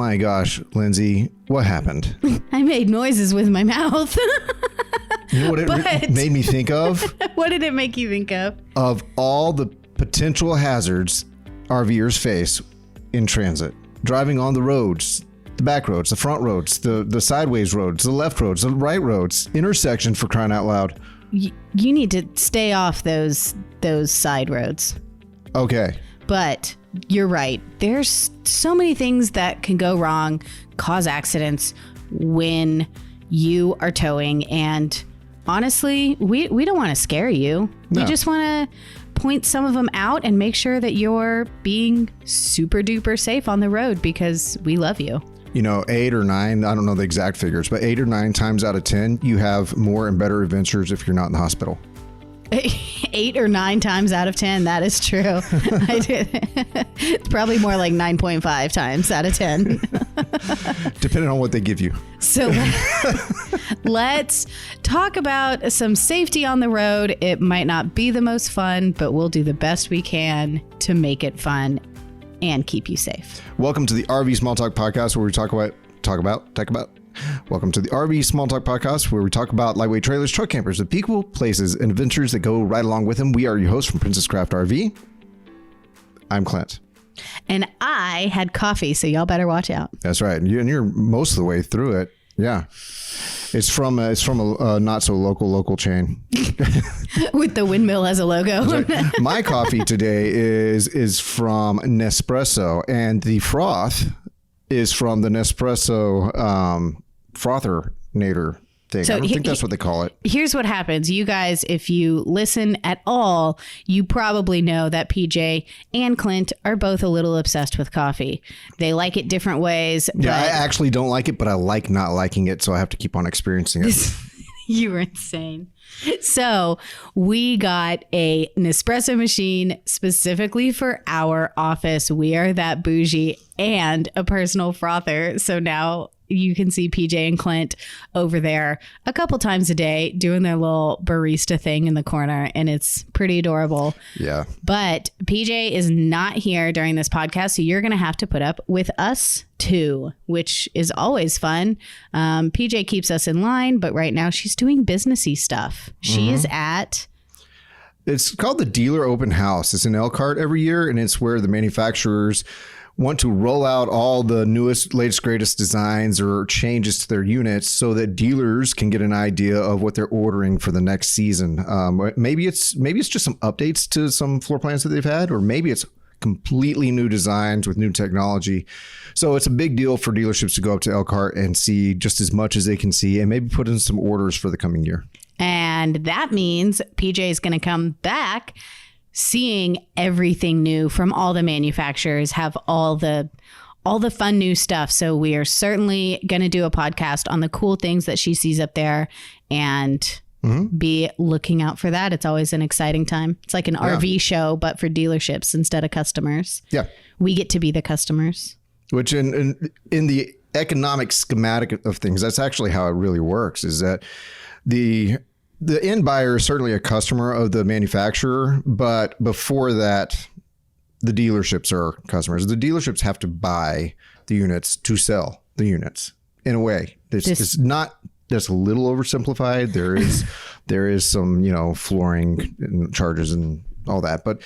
my gosh, Lindsay, what happened? I made noises with my mouth. You know what it made me think of? What did it make you think of? Of all the potential hazards RVers face in transit. Driving on the roads, the back roads, the front roads, the sideways roads, the left roads, the right roads, intersections, for crying out loud. You need to stay off those side roads. Okay. But you're right. There's so many things that can go wrong, cause accidents when you are towing. And honestly, we don't want to scare you. No. We just want to point some of them out and make sure that you're being super duper safe on the road because we love you. 8 or 9, I don't know the exact figures, but 8 or 9 times out of 10, you have more and better adventures if you're not in the hospital. 8 or 9 times out of 10, that is true. It's probably more like 9.5 times out of 10. Depending on what they give you. So let's talk about some safety on the road. It might not be the most fun, but we'll do the best we can to make it fun and keep you safe. Welcome to the RV Small Talk Podcast, where we talk about. Welcome to the RV Small Talk Podcast, where we talk about lightweight trailers, truck campers, the people, places, and adventures that go right along with them. We are your hosts from Princess Craft RV. I'm Clint. And I had coffee, so y'all better watch out. That's right. And you're most of the way through it. Yeah. It's from a not so local chain. With the windmill as a logo. Right. My coffee today is from Nespresso, and the froth is from the Nespresso frother-nator thing. So I don't think that's what they call it. Here's what happens. You guys, if you listen at all, you probably know that PJ and Clint are both a little obsessed with coffee. They like it different ways. Yeah, I actually don't like it, but I like not liking it, so I have to keep on experiencing it. You were insane. So we got a Nespresso machine specifically for our office. We are that bougie, and a personal frother. So now you can see PJ and Clint over there a couple times a day doing their little barista thing in the corner, and it's pretty adorable. Yeah. But PJ is not here during this podcast, so you're going to have to put up with us too, which is always fun. PJ keeps us in line, but right now she's doing businessy stuff. She is at... It's called the Dealer Open House. It's in Elkhart every year, and it's where the manufacturers want to roll out all the newest, latest, greatest designs or changes to their units so that dealers can get an idea of what they're ordering for the next season. Maybe it's just some updates to some floor plans that they've had, or maybe it's completely new designs with new technology. So it's a big deal for dealerships to go up to Elkhart and see just as much as they can see and maybe put in some orders for the coming year. And that means PJ is going to come back seeing everything new from all the manufacturers, have all the fun new stuff. So we are certainly going to do a podcast on the cool things that she sees up there and be looking out for that. It's always an exciting time. It's like an RV show, but for dealerships instead of customers. Yeah. We get to be the customers. Which in the economic schematic of things, that's actually how it really works, is that the end buyer is certainly a customer of the manufacturer, but before that, the dealerships are customers. The dealerships have to buy the units to sell the units in a way. It's not, that's a little oversimplified. There is some, flooring and charges and all that, but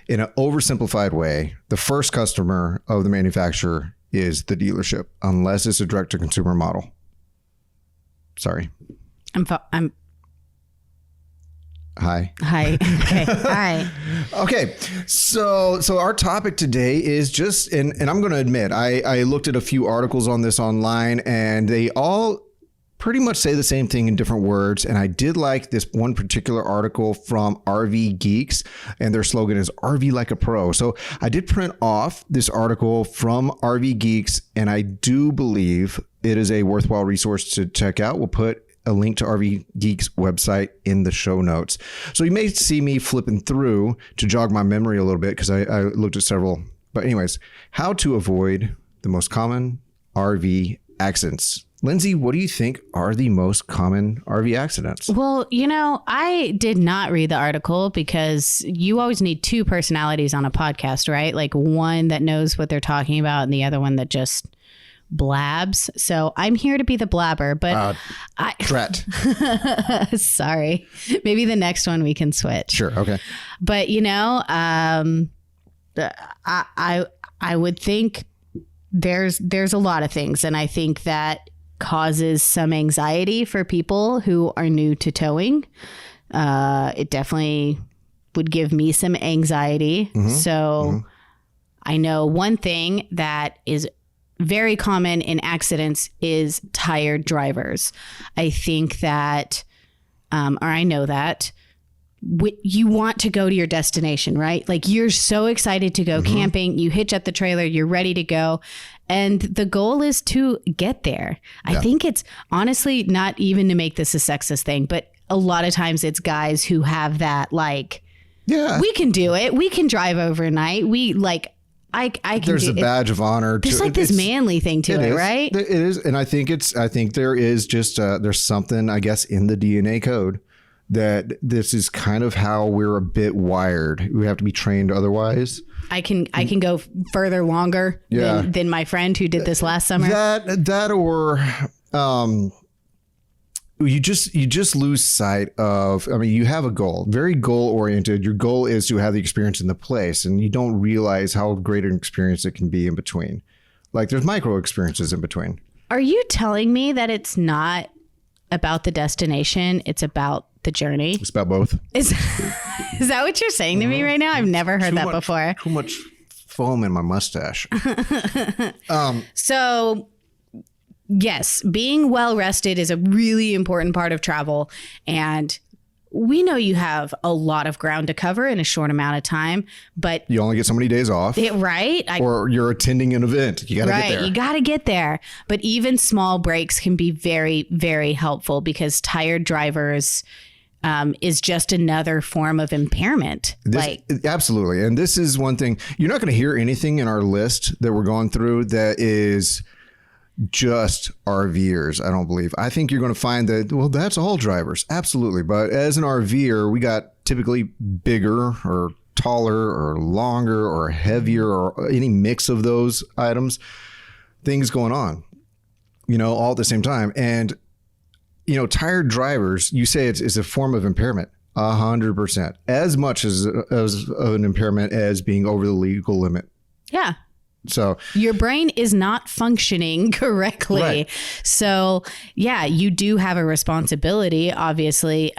in an oversimplified way, the first customer of the manufacturer is the dealership, unless it's a direct to consumer model. Sorry. I'm Hi. Okay. Hi. Okay. So our topic today is just, and I'm going to admit, I looked at a few articles on this online, and they all pretty much say the same thing in different words. And I did like this one particular article from RV Geeks, and their slogan is RV like a pro. So I did print off this article from RV Geeks, and I do believe it is a worthwhile resource to check out. We'll put a link to RV Geeks website in the show notes. So you may see me flipping through to jog my memory a little bit because I looked at several. But anyways, how to avoid the most common RV accidents. Lindsay, what do you think are the most common RV accidents? Well, I did not read the article because you always need two personalities on a podcast, right? Like one that knows what they're talking about and the other one that just blabs. So I'm here to be the blabber, but Tret. sorry, maybe the next one we can switch. Sure. Okay. But I would think there's a lot of things, and I think that causes some anxiety for people who are new to towing. It definitely would give me some anxiety. So I know one thing that is very common in accidents is tired drivers. I think that, or I know that you want to go to your destination, right? Like you're so excited to go camping, you hitch up the trailer, you're ready to go. And the goal is to get there. I think it's honestly not even to make this a sexist thing, but a lot of times it's guys who have that like, we can do it. We can drive overnight. We like, I can There's do a badge of honor. There's like this manly thing to it, right? It is. And I think there is just, there's something, I guess, in the DNA code that this is kind of how we're a bit wired. We have to be trained otherwise. I can go further longer than my friend who did this last summer. That or you just lose sight of, I mean, you have a goal, very goal oriented. Your goal is to have the experience in the place, and you don't realize how great an experience it can be in between. Like there's micro experiences in between. Are you telling me that it's not about the destination, it's about the journey? It's about both. Is that what you're saying to me right now? I've never heard that before. Too much foam in my mustache. So yes, being well rested is a really important part of travel. And we know you have a lot of ground to cover in a short amount of time, but you only get so many days off. Right? Or you're attending an event. You got to get there. You got to get there. But even small breaks can be very, very helpful because tired drivers is just another form of impairment. Absolutely. And this is one thing. You're not going to hear anything in our list that we're going through that is just RVers, I don't believe. I think you're going to find that, well, that's all drivers. Absolutely. But as an RVer, we got typically bigger or taller or longer or heavier or any mix of those items, things going on, all at the same time. And, tired drivers, you say it's a form of impairment. 100%. As much as an impairment as being over the legal limit. Yeah. So your brain is not functioning correctly. Right. So yeah, you do have a responsibility. Obviously,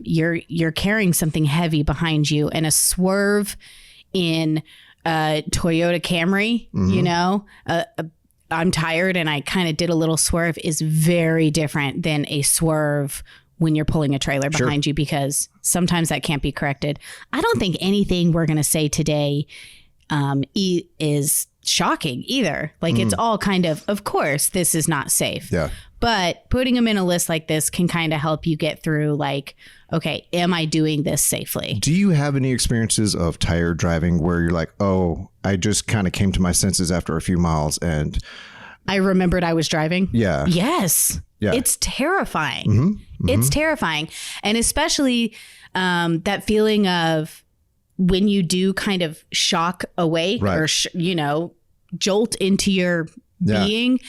you're carrying something heavy behind you, and a swerve in a Toyota Camry, I'm tired and I kind of did a little swerve is very different than a swerve when you're pulling a trailer behind you, because sometimes that can't be corrected. I don't think anything we're going to say today is shocking either. Like it's all kind of course, this is not safe. Yeah. But putting them in a list like this can kind of help you get through like, okay, am I doing this safely? Do you have any experiences of tired driving where you're like, oh, I just kind of came to my senses after a few miles and I remembered I was driving? Yeah. Yes. Yeah. It's terrifying. It's terrifying. And especially that feeling of when you do kind of shock awake or, jolt into your being,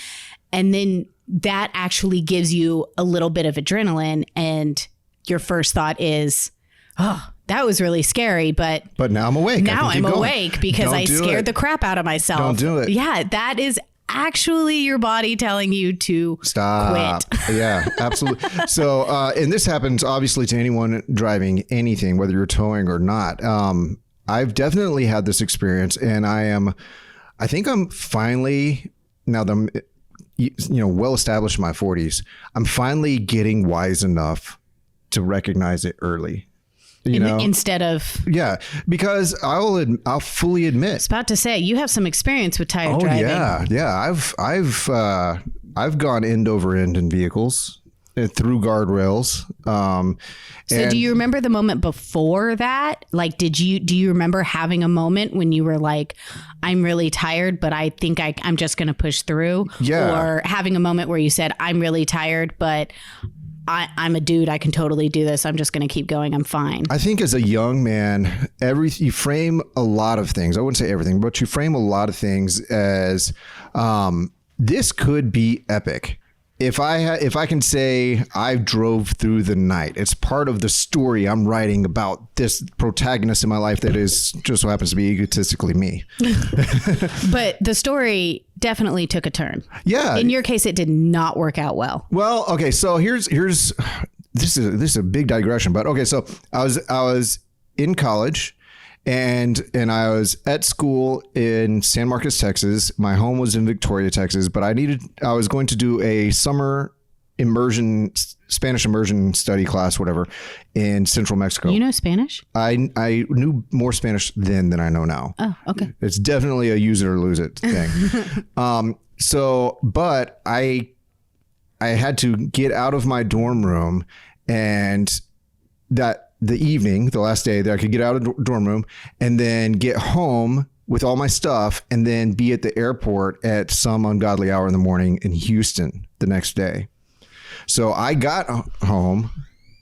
and then that actually gives you a little bit of adrenaline, and your first thought is, oh, that was really scary, but now I'm awake. Now I'm awake because I scared the crap out of myself. Don't do it. Yeah, that is actually your body telling you to stop. Quit. Yeah, absolutely. So, and this happens obviously to anyone driving anything, whether you're towing or not. I've definitely had this experience, and I think I'm finally, now that I'm, well established in my 40s, I'm finally getting wise enough to recognize it early. Instead of because I'll fully admit. I was about to say, you have some experience with tired driving. I've gone end over end in vehicles through guardrails. So do you remember the moment before that? Like, do you remember having a moment when you were like, I'm really tired, but I think I'm just going to push through? Yeah. Or having a moment where you said, I'm really tired, but I'm a dude. I can totally do this. I'm just going to keep going. I'm fine. I think as a young man, you frame a lot of things. I wouldn't say everything, but you frame a lot of things as this could be epic. If I can say I drove through the night, it's part of the story I'm writing about this protagonist in my life that is just so happens to be egotistically me. But the story definitely took a turn. Yeah. In your case, it did not work out well. Well, okay, so here's this is a big digression, but okay, so I was in college. And I was at school in San Marcos, Texas. My home was in Victoria, Texas, but I was going to do a summer Spanish immersion study class, whatever, in Central Mexico. You know Spanish? I knew more Spanish then than I know now. Oh, okay. It's definitely a use it or lose it thing. But I had to get out of my dorm room, and the last day that I could get out of the dorm room and then get home with all my stuff and then be at the airport at some ungodly hour in the morning in Houston the next day. So I got home,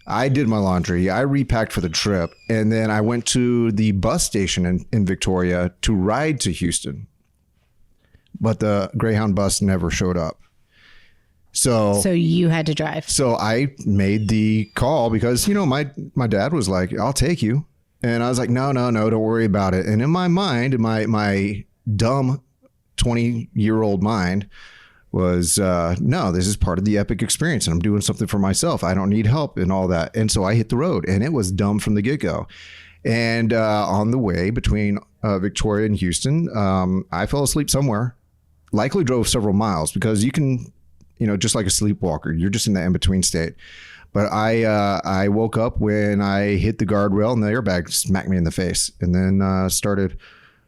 I did my laundry, I repacked for the trip, and then I went to the bus station in Victoria to ride to Houston. But the Greyhound bus never showed up. So you had to drive. So I made the call because, my dad was like, I'll take you. And I was like, no, don't worry about it. And in my mind, in my dumb 20-year-old mind was, no, this is part of the epic experience and I'm doing something for myself. I don't need help and all that. And so I hit the road and it was dumb from the get-go. And on the way between Victoria and Houston, I fell asleep somewhere, likely drove several miles because you can... just like a sleepwalker, you're just in that in-between state. But I woke up when I hit the guardrail and the airbag smacked me in the face, and then started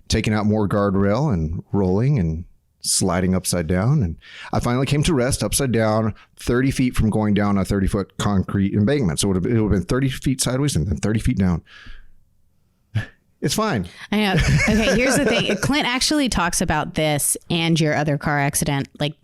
taking out more guardrail and rolling and sliding upside down. And I finally came to rest upside down, 30 feet from going down a 30-foot concrete embankment. So it would have been 30 feet sideways and then 30 feet down. It's fine. I know. Okay, here's the thing. Clint actually talks about this and your other car accident, like,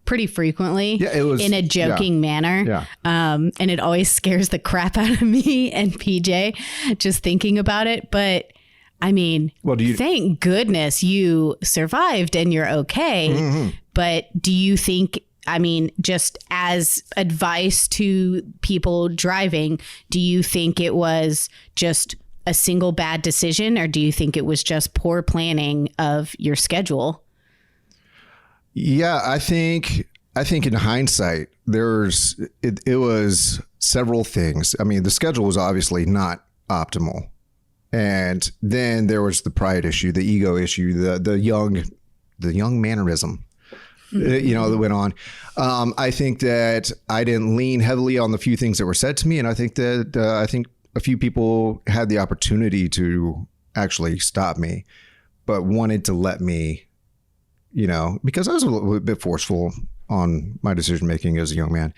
pretty frequently, it was, in a joking manner. Yeah. And it always scares the crap out of me and PJ just thinking about it. But I mean, thank goodness you survived and you're okay. Mm-hmm. But do you think, just as advice to people driving, do you think it was just a single bad decision, or do you think it was just poor planning of your schedule? Yeah, I think in hindsight, it was several things. The schedule was obviously not optimal. And then there was the pride issue, the ego issue, the young mannerism, that went on. I think that I didn't lean heavily on the few things that were said to me. And I think that a few people had the opportunity to actually stop me, but wanted to let me, because I was a little bit forceful on my decision making as a young man.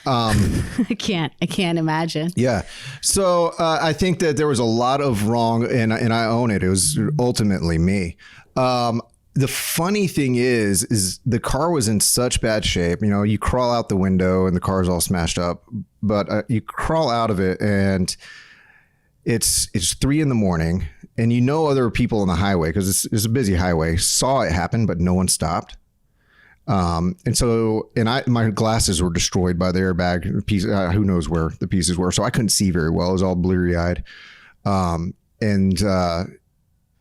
I can't imagine. Yeah. So I think that there was a lot of wrong, and I own it. It was ultimately me. The funny thing is the car was in such bad shape. You crawl out the window and the car's all smashed up, but you crawl out of it and it's 3 a.m. and other people on the highway, because it's a busy highway, saw it happen, but no one stopped. My glasses were destroyed by the airbag piece. Who knows where the pieces were. So I couldn't see very well. I was all bleary eyed.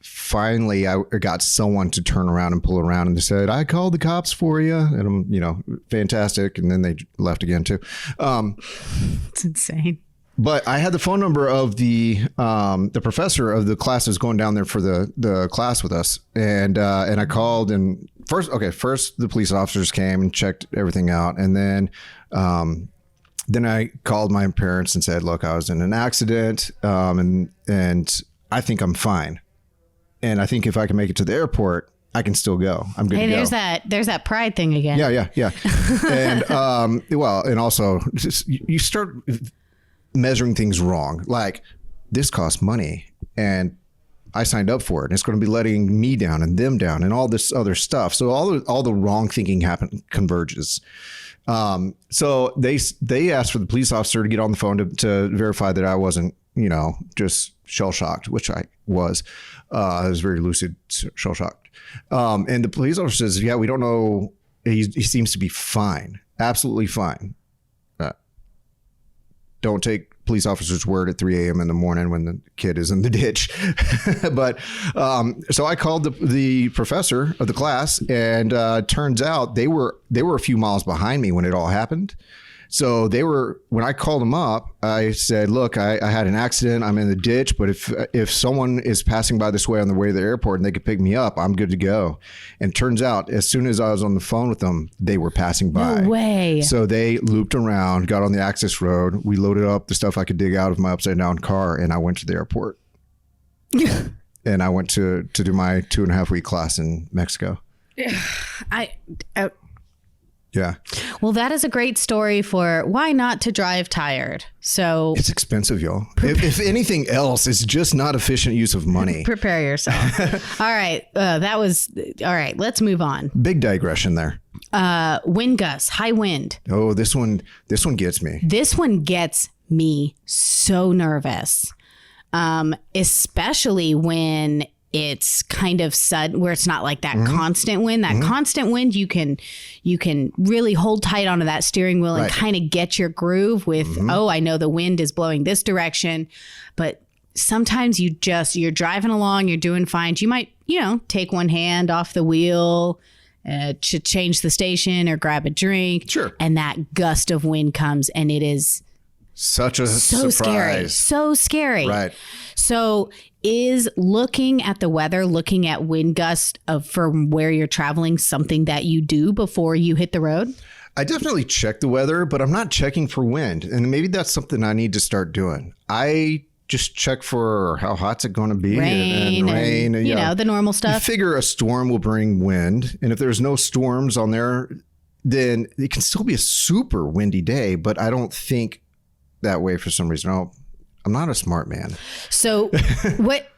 Finally I got someone to turn around and pull around, and they said, I called the cops for you. And I'm, fantastic. And then they left again too. It's insane. But I had the phone number of the professor of the class that's going down there for the class with us, and I called, and first the police officers came and checked everything out, and then I called my parents and said, look, I was in an accident, and I think I'm fine, and I think if I can make it to the airport, I can still go. I'm good to go. There's that pride thing again. Yeah. And and also just, you start measuring things wrong. Like, this costs money and I signed up for it, and it's going to be letting me down and them down and all this other stuff. So all the wrong thinking converges. So they asked for the police officer to get on the phone to verify that I wasn't, just shell shocked, which I was. I was very lucid, shell shocked. And the police officer says, yeah, we don't know he seems to be fine, absolutely fine. Don't take police officer's word at 3 a.m. in the morning when the kid is in the ditch. But so I called the professor of the class, and turns out they were a few miles behind me when it all happened. So when I called them up, I said, look, I had an accident. I'm in the ditch, but if someone is passing by this way on the way to the airport and they could pick me up, I'm good to go. And turns out as soon as I was on the phone with them, they were passing by. No way. So they looped around, got on the access road. We loaded up the stuff I could dig out of my upside down car, and I went to the airport. And I went to do my 2.5-week class in Mexico. Yeah. Well, that is a great story for why not to drive tired. So it's expensive, y'all. If anything else, it's just not efficient use of money. Prepare yourself. All right. All right. Let's move on. Big digression there. Wind gusts, high wind. Oh, this one gets me. This one gets me so nervous. Especially when it's kind of sudden, where it's not like that constant wind. That constant wind, you can really hold tight onto that steering wheel and kind of get your groove with, oh, I know the wind is blowing this direction. But sometimes you're driving along, you're doing fine. You might, take one hand off the wheel to change the station or grab a drink. Sure. And that gust of wind comes, and it is such a surprise. So scary. Right. So is looking at the weather, looking at wind gusts from where you're traveling, something that you do before you hit the road? I definitely check the weather, but I'm not checking for wind. And maybe that's something I need to start doing. I just check for how hot's it going to be, rain, and the normal stuff. You figure a storm will bring wind. And if there's no storms on there, then it can still be a super windy day, but I don't think that way for some reason. I'm not a smart man. So what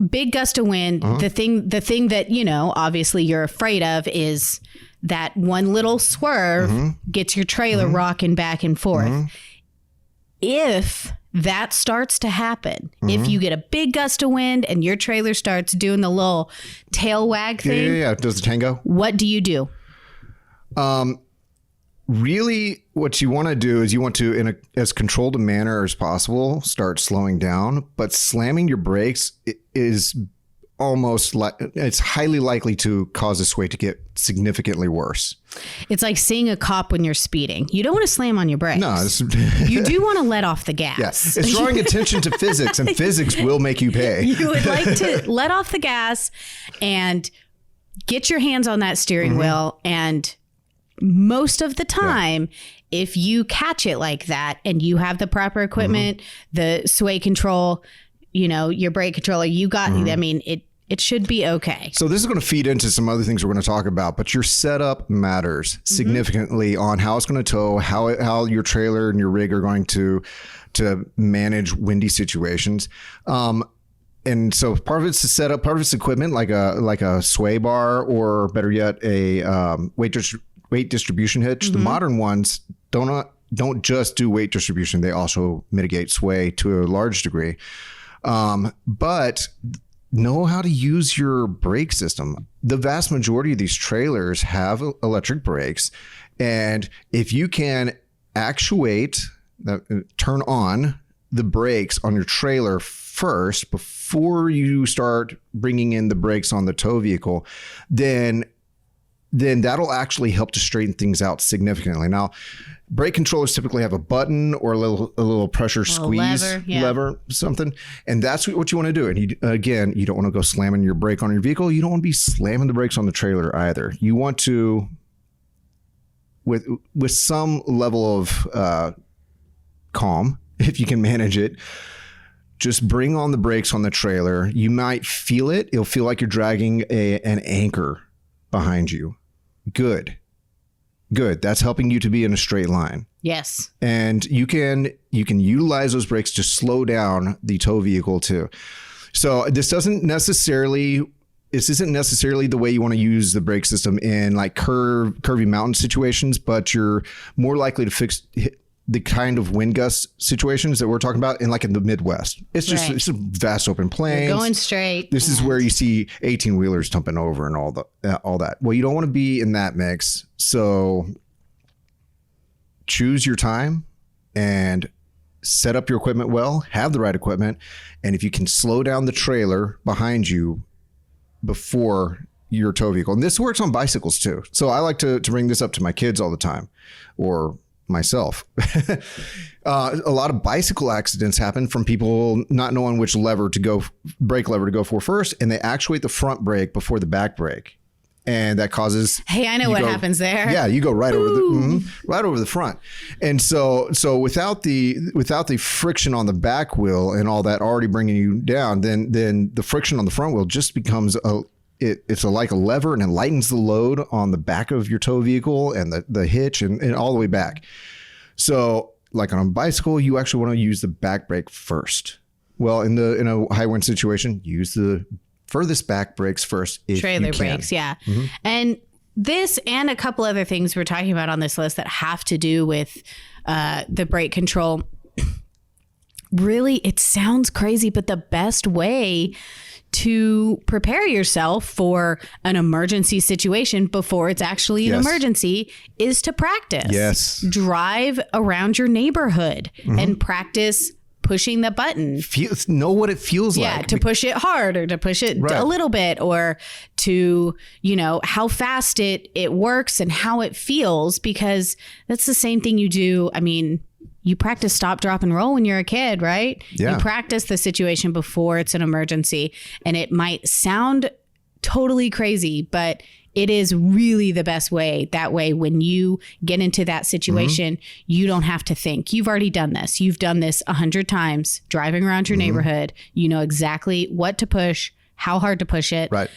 big gust of wind, the thing that, obviously you're afraid of is that one little swerve gets your trailer rocking back and forth. If that starts to happen, if you get a big gust of wind and your trailer starts doing the little tail wag thing. Yeah. Does the tango? What do you do? Really, what you want to do is you want to, in as controlled a manner as possible, start slowing down. But slamming your brakes is almost like it's highly likely to cause this way to get significantly worse. It's like seeing a cop when you're speeding. You don't want to slam on your brakes. No, you do want to let off the gas. Yes, it's drawing attention to physics, and physics will make you pay. You would like to let off the gas and get your hands on that steering wheel, and most of the time, if you catch it like that and you have the proper equipment, the sway control, your brake controller, I mean, it should be okay. So this is going to feed into some other things we're going to talk about, but your setup matters significantly on how it's going to tow, how your trailer and your rig are going to manage windy situations. And so part of it's the setup, part of it's equipment, like a sway bar, or better yet, a weight distribution hitch. The modern ones don't just do weight distribution; they also mitigate sway to a large degree. But know how to use your brake system. The vast majority of these trailers have electric brakes, and if you can turn on the brakes on your trailer first before you start bringing in the brakes on the tow vehicle, then that'll actually help to straighten things out significantly. Now, brake controllers typically have a button or a little pressure squeeze lever, something, and that's what you want to do. And you don't want to go slamming your brake on your vehicle. You don't want to be slamming the brakes on the trailer either. You want to, with some level of calm, if you can manage it, just bring on the brakes on the trailer. You might feel it. It'll feel like you're dragging an anchor behind you. Good. That's helping you to be in a straight line. Yes. And you can utilize those brakes to slow down the tow vehicle too. So this isn't necessarily the way you want to use the brake system in like curvy mountain situations, but you're more likely to the kind of wind gust situations that we're talking about in the Midwest. It's just it's a vast open plains. You're going straight. This is where you see 18-wheelers tumping over and all that. Well, you don't want to be in that mix. So choose your time and set up your equipment well, have the right equipment. And if you can slow down the trailer behind you before your tow vehicle, and this works on bicycles too. So I like to bring this up to my kids all the time, or myself. A lot of bicycle accidents happen from people not knowing which brake lever to go for first, and they actuate the front brake before the back brake, and that causes. Hey, I know what happens there. Yeah, you go right over the front, and so without the friction on the back wheel and all that already bringing you down, then the friction on the front wheel just becomes it's like a lever, and it lightens the load on the back of your tow vehicle and the hitch and all the way back. So like on a bicycle, you actually want to use the back brake first. Well, in a high wind situation, use the furthest back brakes first if trailer you can. brakes, yeah. And this and a couple other things we're talking about on this list that have to do with the brake control. Really, it sounds crazy, but the best way to prepare yourself for an emergency situation before it's actually an emergency is to practice. Yes. Drive around your neighborhood and practice pushing the button. Know what it feels like. Yeah, to push it hard or to push it a little bit, or to, how fast it works and how it feels, because that's the same thing you do. I mean, you practice stop, drop, and roll when you're a kid, right? Yeah. You practice the situation before it's an emergency. And it might sound totally crazy, but it is really the best way. That way, when you get into that situation, you don't have to think. You've already done this. You've done this 100 times, driving around your neighborhood. You know exactly what to push, how hard to push it. Right.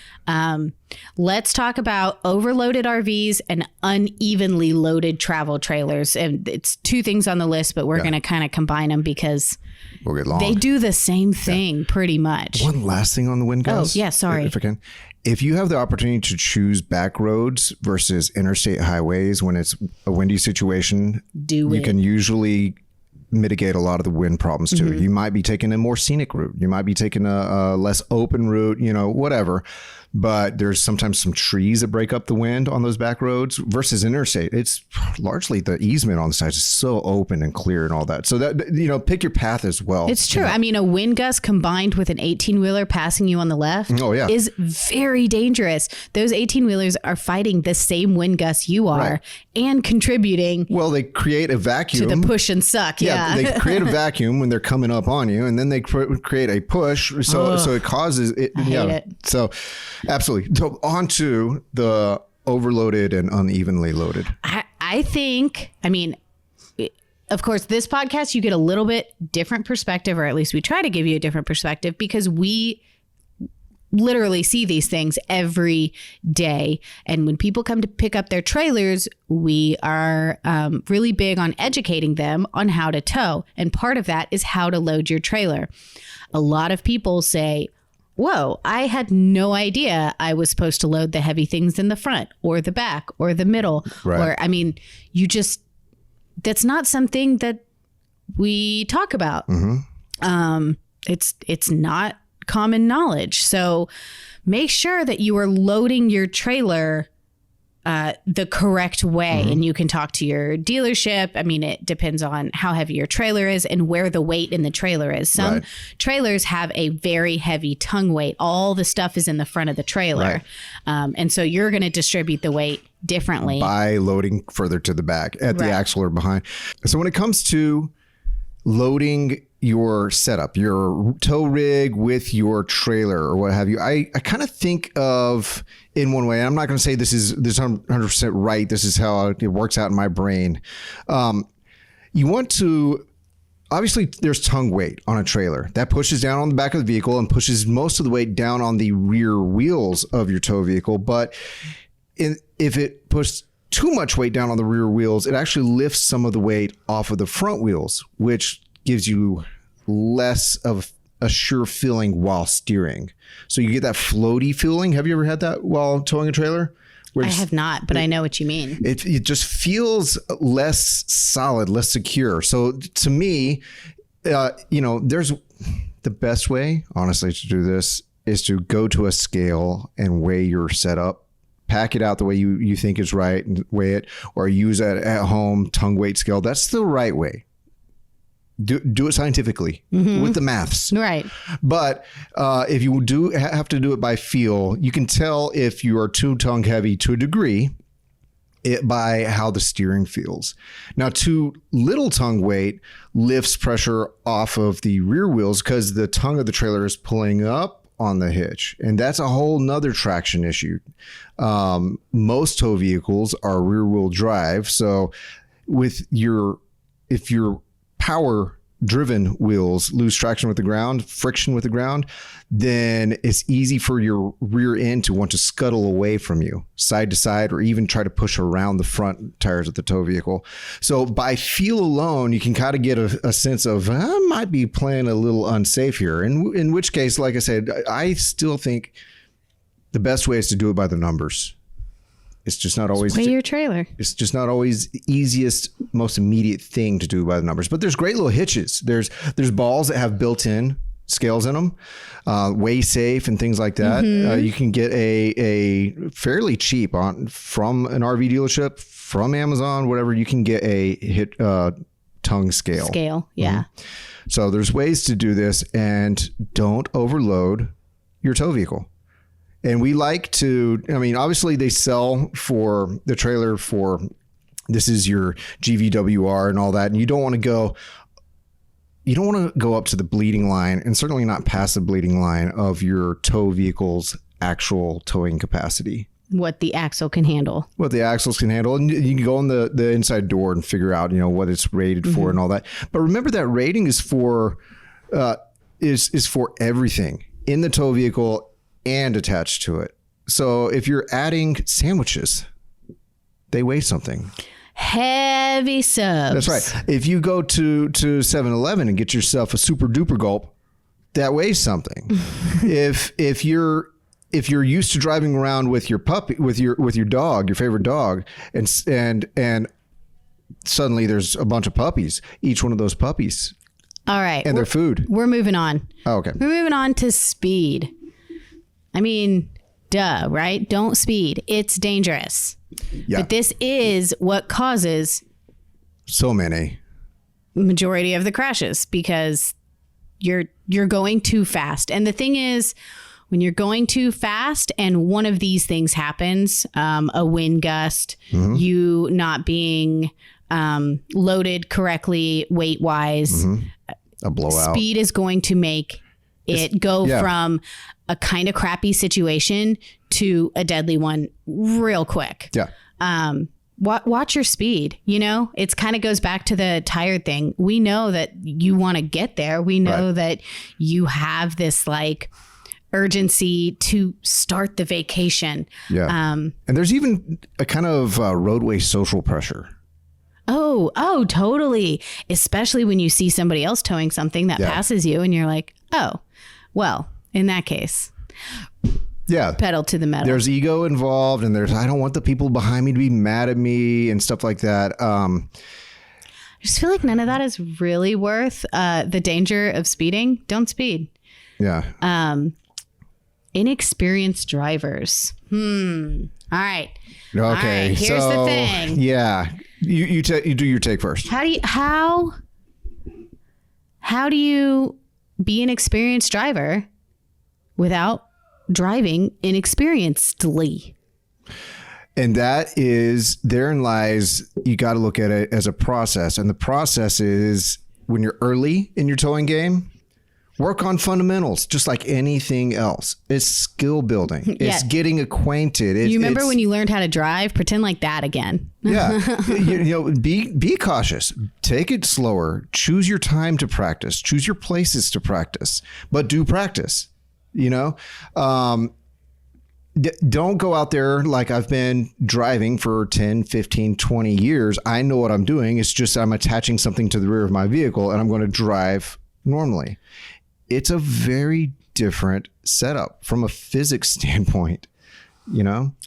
Let's talk about overloaded RVs and unevenly loaded travel trailers. And it's two things on the list, but we're going to kind of combine them because we'll get long. They do the same thing pretty much. One last thing on the wind gusts. Oh, yeah, sorry. If I can. If you have the opportunity to choose back roads versus interstate highways when it's a windy situation, you can usually mitigate a lot of the wind problems too. You might be taking a more scenic route. You might be taking a less open route, whatever. But there's sometimes some trees that break up the wind on those back roads versus interstate. It's largely the easement on the sides is so open and clear and all that. So that, pick your path as well. It's true. I mean, a wind gust combined with an 18-wheeler passing you on the left is very dangerous. Those 18-wheelers are fighting the same wind gust you are and contributing. Well, they create a vacuum. To the push and suck. Yeah. They create a vacuum when they're coming up on you, and then they create a push. So it causes it. I hate it. So absolutely. So on to the overloaded and unevenly loaded. I think, of course, this podcast, you get a little bit different perspective, or at least we try to give you a different perspective, because we literally see these things every day. And when people come to pick up their trailers, we are really big on educating them on how to tow. And part of that is how to load your trailer. A lot of people say, whoa, I had no idea I was supposed to load the heavy things in the front or the back or the middle. Right. Or, that's not something that we talk about. It's not common knowledge. So make sure that you are loading your trailer the correct way. And you can talk to your dealership. It depends on how heavy your trailer is and where the weight in the trailer is. Some trailers have a very heavy tongue weight. All the stuff is in the front of the trailer. And so you're going to distribute the weight differently by loading further to the back at the axle or behind. So when it comes to loading your setup, your tow rig with your trailer or what have you, I kind of think of in one way. I'm not going to say this is 100% right. This is how it works out in my brain. You want to, obviously there's tongue weight on a trailer that pushes down on the back of the vehicle and pushes most of the weight down on the rear wheels of your tow vehicle. But if it pushes too much weight down on the rear wheels, it actually lifts some of the weight off of the front wheels, which gives you less of a sure feeling while steering. So you get that floaty feeling. Have you ever had that while towing a trailer? I have not, but I know what you mean. It just feels less solid, less secure. So to me, there's the best way, honestly, to do this is to go to a scale and weigh your setup. Pack it out the way you think is right and weigh it, or use it at home tongue weight scale. That's the right way. Do it scientifically with the maths. Right. But if you do have to do it by feel, you can tell if you are too tongue heavy to a degree by how the steering feels. Now, too little tongue weight lifts pressure off of the rear wheels because the tongue of the trailer is pulling up on the hitch, and that's a whole nother traction issue. Most tow vehicles are rear wheel drive, so if your power driven wheels lose traction with the ground, friction with the ground, then it's easy for your rear end to want to scuttle away from you, side to side, or even try to push around the front tires of the tow vehicle. So by feel alone, you can kind of get a sense of, I might be playing a little unsafe here. And in which case, like I said, I still think the best way is to do it by the numbers. It's just not always weigh your trailer. It's just not always the easiest, most immediate thing to do by the numbers. But there's great little hitches. There's balls that have built-in scales in them, weigh safe and things like that. You can get a fairly cheap from an RV dealership, from Amazon, whatever. You can get a tongue scale. Yeah. So there's ways to do this, and don't overload your tow vehicle. And we like to, obviously they sell for the trailer for, this is your GVWR and all that. And you don't want to go up to the bleeding line, and certainly not past the bleeding line of your tow vehicle's actual towing capacity. What the axle can handle. And you can go on the inside door and figure out, what it's rated for and all that. But remember that rating is for, is for everything in the tow vehicle and attached to it. So if you're adding sandwiches, they weigh something. Heavy subs. That's right. If you go to 7-Eleven and get yourself a super duper gulp, that weighs something. if you're used to driving around with your puppy, with your dog, your favorite dog, and suddenly there's a bunch of puppies, each one of those puppies. All right. And their food. We're moving on. Oh, okay. We're moving on to speed. Duh, right? Don't speed. It's dangerous. Yeah. But this is what causes so many majority of the crashes, because you're going too fast. And the thing is, when you're going too fast and one of these things happens, a wind gust, you not being loaded correctly weight wise, a blowout, speed is going to make it go from a kind of crappy situation to a deadly one real quick. Yeah. Watch your speed. It's kind of goes back to the tired thing. We know that you want to get there. We know that you have this urgency to start the vacation. Yeah. And there's even a kind of roadway social pressure. Oh, totally. Especially when you see somebody else towing something that passes you and you're like, oh, well, in that case, pedal to the metal. There's ego involved, and I don't want the people behind me to be mad at me and stuff like that. I just feel like none of that is really worth the danger of speeding. Don't speed. Yeah. Inexperienced drivers. All right. Okay. All right, here's the thing. Yeah. You do your take first. How do you be an experienced driver without driving inexperiencedly? And therein lies, you got to look at it as a process. And the process is, when you're early in your towing game, work on fundamentals, just like anything else. It's skill building. It's getting acquainted. You remember when you learned how to drive? Pretend like that again. Yeah. Be cautious. Take it slower. Choose your time to practice. Choose your places to practice. But do practice. Don't go out there like I've been driving for 10, 15, 20 years. I know what I'm doing. It's just I'm attaching something to the rear of my vehicle and I'm going to drive normally. It's a very different setup from a physics standpoint,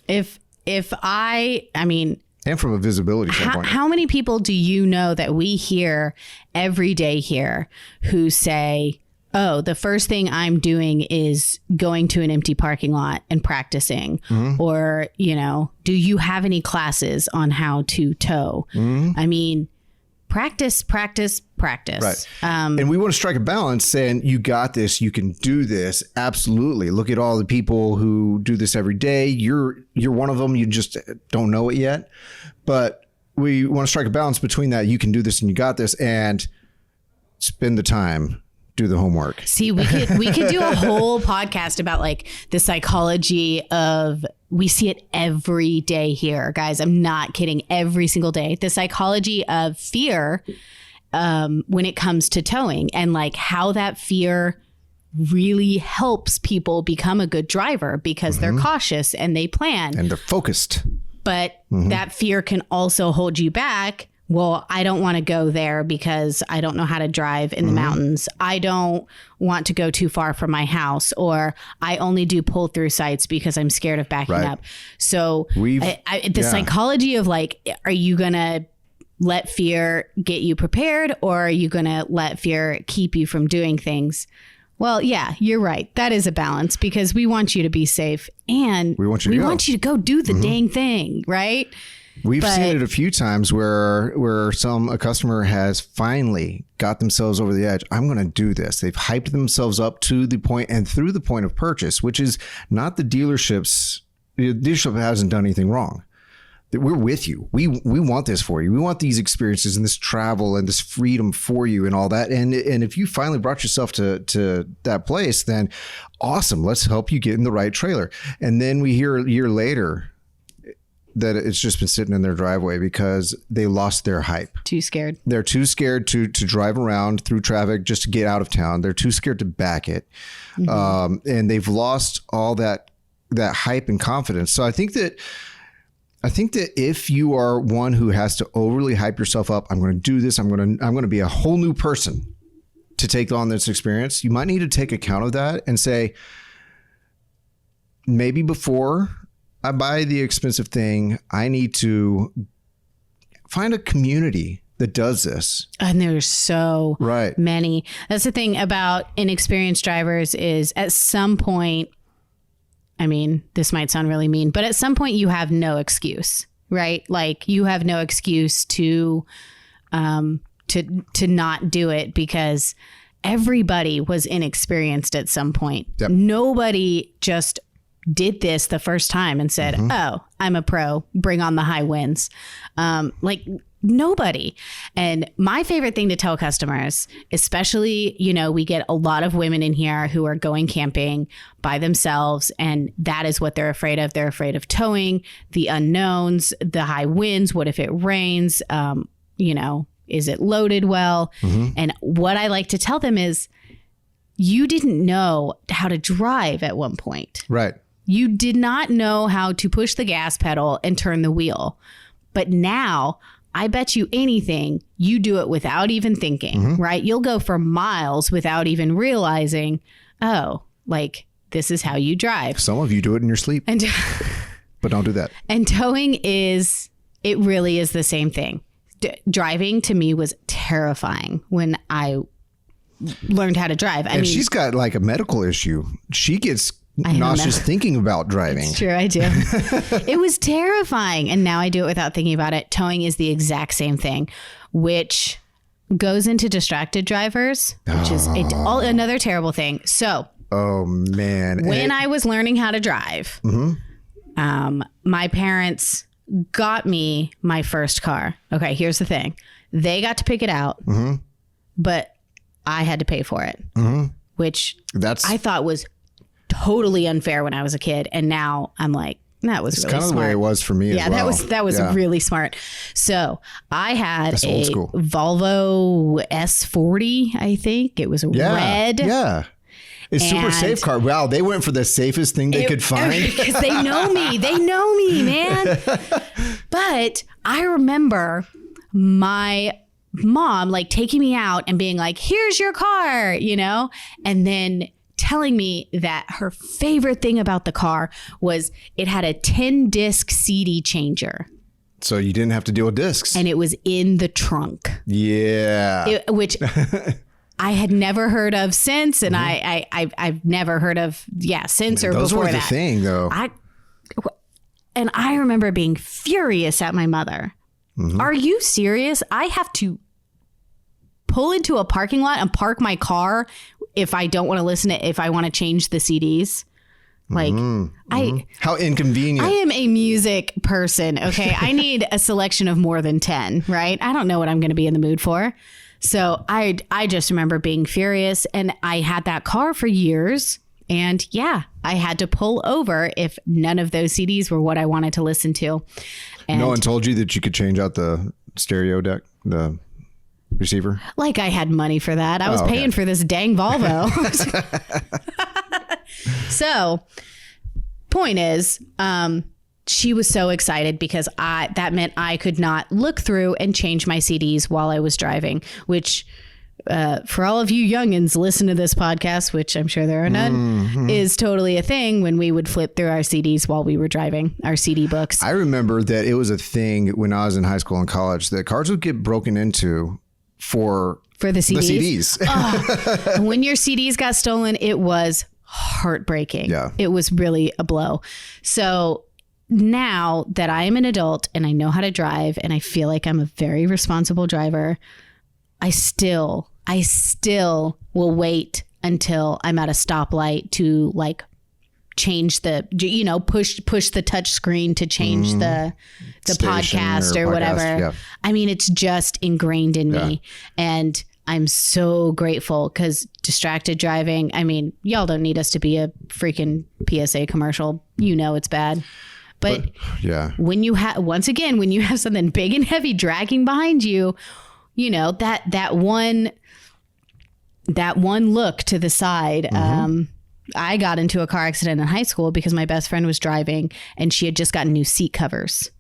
If And from a visibility standpoint. How many people do you know that we hear every day here who say, oh, the first thing I'm doing is going to an empty parking lot and practicing? Or, do you have any classes on how to tow? I mean, practice. Right. And we want to strike a balance saying, you got this, you can do this. Absolutely. Look at all the people who do this every day. You're one of them. You just don't know it yet. But we want to strike a balance between that. You can do this and you got this, and spend the time. Do the homework. See, we could do a whole podcast about like the psychology of, we see it every day here, guys. I'm not kidding. Every single day, the psychology of fear when it comes to towing, and like how that fear really helps people become a good driver because they're cautious and they plan and they're focused. But that fear can also hold you back. Well, I don't want to go there because I don't know how to drive in the mountains. I don't want to go too far from my house, or I only do pull through sites because I'm scared of backing up. So the psychology of like, are you going to let fear get you prepared, or are you going to let fear keep you from doing things? Well, yeah, you're right. That is a balance, because we want you to be safe, and we want you to go do the dang thing, right? We've seen it a few times where a customer has finally got themselves over the edge. I'm going to do this. They've hyped themselves up to the point and through the point of purchase, which is not the dealership's. The dealership hasn't done anything wrong. We're with you. We want this for you. We want these experiences and this travel and this freedom for you and all that. And if you finally brought yourself to that place, then awesome. Let's help you get in the right trailer. And then we hear a year later that it's just been sitting in their driveway because they lost their hype. Too scared. They're too scared to drive around through traffic just to get out of town. They're too scared to back it. And they've lost all that hype and confidence. So I think that if you are one who has to overly hype yourself up, I'm going to do this, I'm going to be a whole new person to take on this experience, you might need to take account of that and say, maybe before I buy the expensive thing, I need to find a community that does this. And there's so many. That's the thing about inexperienced drivers is at some point, I mean, this might sound really mean, but at some point you have no excuse, right? Like you have no excuse to not do it, because everybody was inexperienced at some point. Yep. Nobody just did this the first time and said, oh, I'm a pro, bring on the high winds. Like nobody. And my favorite thing to tell customers, especially, we get a lot of women in here who are going camping by themselves, and that is what they're afraid of. They're afraid of towing, the unknowns, the high winds. What if it rains? Is it loaded well? And what I like to tell them is, you didn't know how to drive at one point. Right. You did not know how to push the gas pedal and turn the wheel. But now, I bet you anything, you do it without even thinking, right? You'll go for miles without even realizing, oh, like this is how you drive. Some of you do it in your sleep, but don't do that. And towing it really is the same thing. Driving to me was terrifying when I learned how to drive. I mean, she's got like a medical issue. She gets nauseous thinking about driving. It's true, I do. It was terrifying. And now I do it without thinking about it. Towing is the exact same thing, which goes into distracted drivers, which is another terrible thing. So, oh man, when I was learning how to drive, my parents got me my first car. Okay, here's the thing. They got to pick it out, but I had to pay for it, which I thought was totally unfair when I was a kid. And now I'm like, that was really smart. It's kind of the way it was for me as well. That was really smart. So I had a Volvo S40, I think. It was red. Yeah. It's super safe car. Wow, they went for the safest thing they could find. Because they know me. They know me, man. But I remember my mom like taking me out and being like, here's your car, and then telling me that her favorite thing about the car was it had a 10-disc CD changer. So you didn't have to deal with discs. And it was in the trunk. Yeah. Which I had never heard of since. And I've never heard of, since or those before were the that. thing, though. And I remember being furious at my mother. Are you serious? I have to pull into a parking lot and park my car if I don't want to listen to, if I want to change the CDs. Like how inconvenient. I am a music person. Okay. I need a selection of more than 10, right? I don't know what I'm going to be in the mood for. So I just remember being furious, and I had that car for years, and I had to pull over if none of those CDs were what I wanted to listen to. And no one told you that you could change out the stereo deck, the receiver? Like I had money for that. I was paying for this dang Volvo. So point is, she was so excited because that meant I could not look through and change my CDs while I was driving, which for all of you youngins listen to this podcast, which I'm sure there are none, is totally a thing when we would flip through our CDs while we were driving, our CD books. I remember that it was a thing when I was in high school and college that cars would get broken into for the CDs. The When your CDs got stolen, it was heartbreaking. Yeah. It was really a blow. So now that I am an adult and I know how to drive and I feel like I'm a very responsible driver, I still will wait until I'm at a stoplight to like change the, push the touch screen to change the podcast or whatever. Yeah. I mean, it's just ingrained in me, and I'm so grateful because distracted driving, I mean, y'all don't need us to be a freaking PSA commercial. It's bad. But when you have, once again, when you have something big and heavy dragging behind you, that one look to the side. I got into a car accident in high school because my best friend was driving and she had just gotten new seat covers.